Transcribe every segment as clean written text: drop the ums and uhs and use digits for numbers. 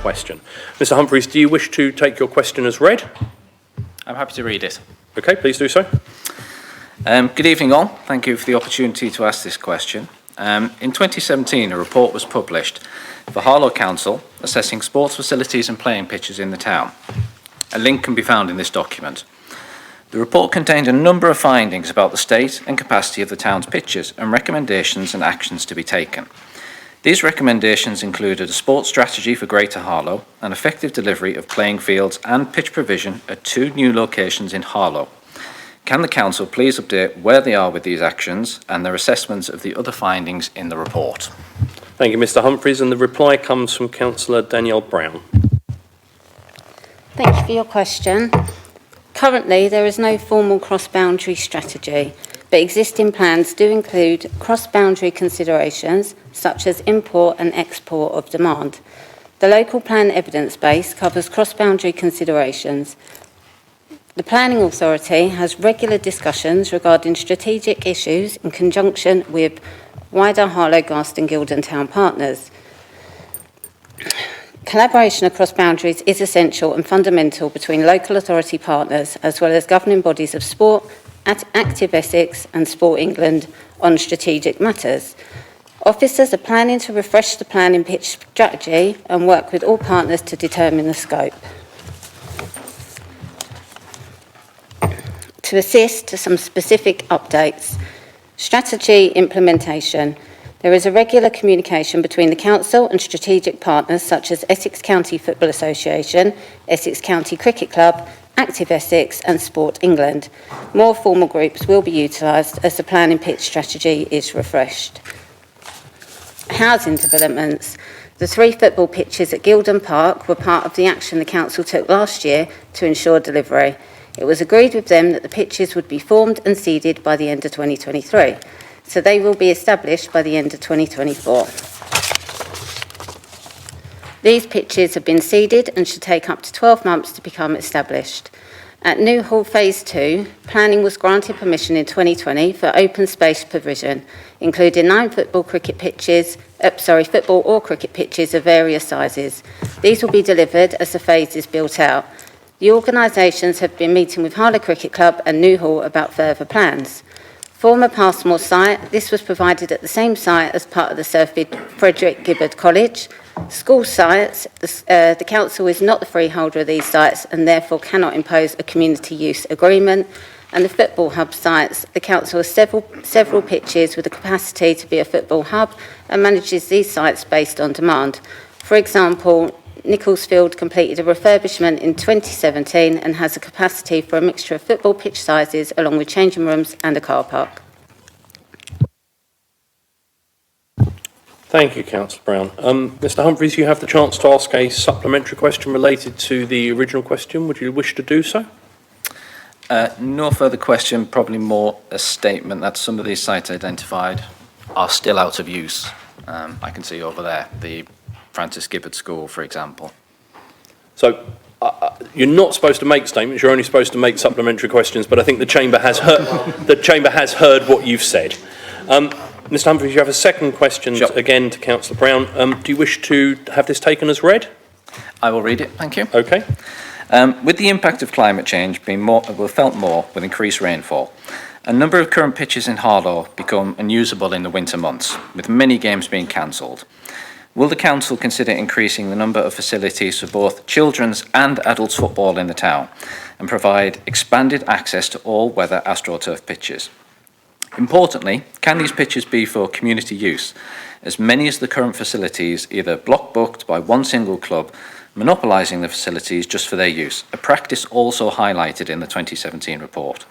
question. Mr Humphreys, do you wish to take your question as read? I'm happy to read it. Okay, please do so. Good evening all. Thank you for the opportunity to ask this question. In 2017, a report was published for Harlow Council assessing sports facilities and playing pitches in the town. A link can be found in this document. The report contained a number of findings about the state and capacity of the town's pitches and recommendations and actions to be taken. These recommendations included a sports strategy for Greater Harlow and effective delivery of playing fields and pitch provision at 2 new locations in Harlow. Can the Council please update where they are with these actions and their assessments of the other findings in the report? Thank you, Mr Humphreys, and the reply comes from Councillor Danielle Brown. Thank you for your question. Currently, there is no formal cross-boundary strategy, but existing plans do include cross-boundary considerations such as import and export of demand. The local plan evidence base covers cross-boundary considerations. The Planning Authority has regular discussions regarding strategic issues in conjunction with wider Harlow, Garston, Guildon Town partners. Collaboration across boundaries is essential and fundamental between local authority partners as well as governing bodies of sport, Active Essex and Sport England on strategic matters. Officers are planning to refresh the planning pitch strategy and work with all partners to determine the scope. To assist some specific updates, strategy implementation. There is a regular communication between the Council and strategic partners such as Essex County Football Association, Essex County Cricket Club, Active Essex and Sport England. More formal groups will be utilised as the planning pitch strategy is refreshed. Housing developments. The 3 football pitches at Guildon Park were part of the action the Council took last year to ensure delivery. It was agreed with them that the pitches would be formed and seeded by the end of 2023. So they will be established by the end of 2024. These pitches have been seeded and should take up to 12 months to become established. At New Hall Phase 2, planning was granted permission in 2020 for open space provision, including 9 football or cricket pitches of various sizes. These will be delivered as the phase is built out. The organisations have been meeting with Harlow Cricket Club and New Hall about further plans. Former Passmore site, this was provided at the same site as part of the Sir Frederick Gibbard College. School sites, the Council is not the freeholder of these sites and therefore cannot impose a community use agreement. And the football hub sites, the Council has several pitches with the capacity to be a football hub and manages these sites based on demand. For example, Nicholsfield completed a refurbishment in 2017 and has a capacity for a mixture of football pitch sizes along with changing rooms and a car park. Thank you, Councillor Brown. Mr Humphreys, you have the chance to ask a supplementary question related to the original question. Would you wish to do so? No further question, probably more a statement that some of these sites identified are still out of use. I can see over there, the Francis Gibbard School, for example. So you're not supposed to make statements, you're only supposed to make supplementary questions, but I think the Chamber has heard what you've said. Mr Humphreys, you have a second question, sure, again to Councillor Brown. Do you wish to have this taken as read? I will read it, thank you. Okay. With the impact of climate change being felt more with increased rainfall, a number of current pitches in Harlow become unusable in the winter months, with many games being cancelled. Will the Council consider increasing the number of facilities for both children's and adults football in the town and provide expanded access to all weather AstroTurf pitches? Importantly, can these pitches be for community use, as many as the current facilities either block booked by one single club, monopolising the facilities just for their use, a practice also highlighted in the 2017 report.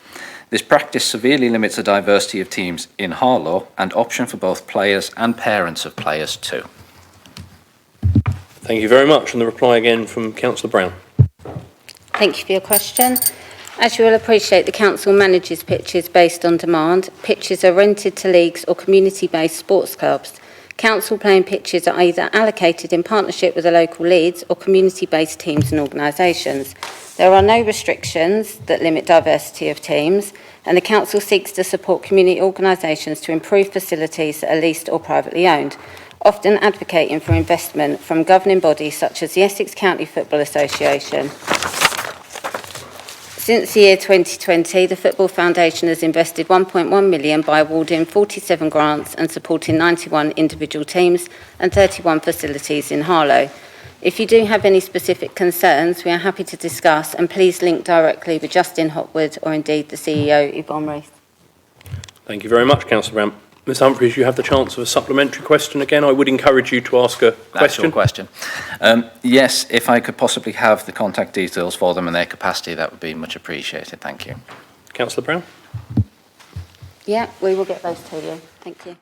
This practice severely limits the diversity of teams in Harlow and option for both players and parents of players too. Thank you very much. And the reply again from Councillor Brown. Thank you for your question. As you will appreciate, the Council manages pitches based on demand. Pitches are rented to leagues or community-based sports clubs. Council playing pitches are either allocated in partnership with the local leads or community-based teams and organisations. There are no restrictions that limit diversity of teams, and the Council seeks to support community organisations to improve facilities that are leased or privately owned. often advocating for investment from governing bodies such as the Essex County Football Association. Since the year 2020, the Football Foundation has invested £1.1 million by awarding 47 grants and supporting 91 individual teams and 31 facilities in Harlow. If you do have any specific concerns, we are happy to discuss, and please link directly with Justin Hotwood or indeed the CEO, Yvonne Rees. Thank you very much, Councillor Brown. Ms Humphries, you have the chance of a supplementary question again. I would encourage you to ask a Actual question. question. Yes, if I could possibly have the contact details for them and their capacity, that would be much appreciated. Thank you. Councillor Brown? Yeah, we will get those to you. Thank you.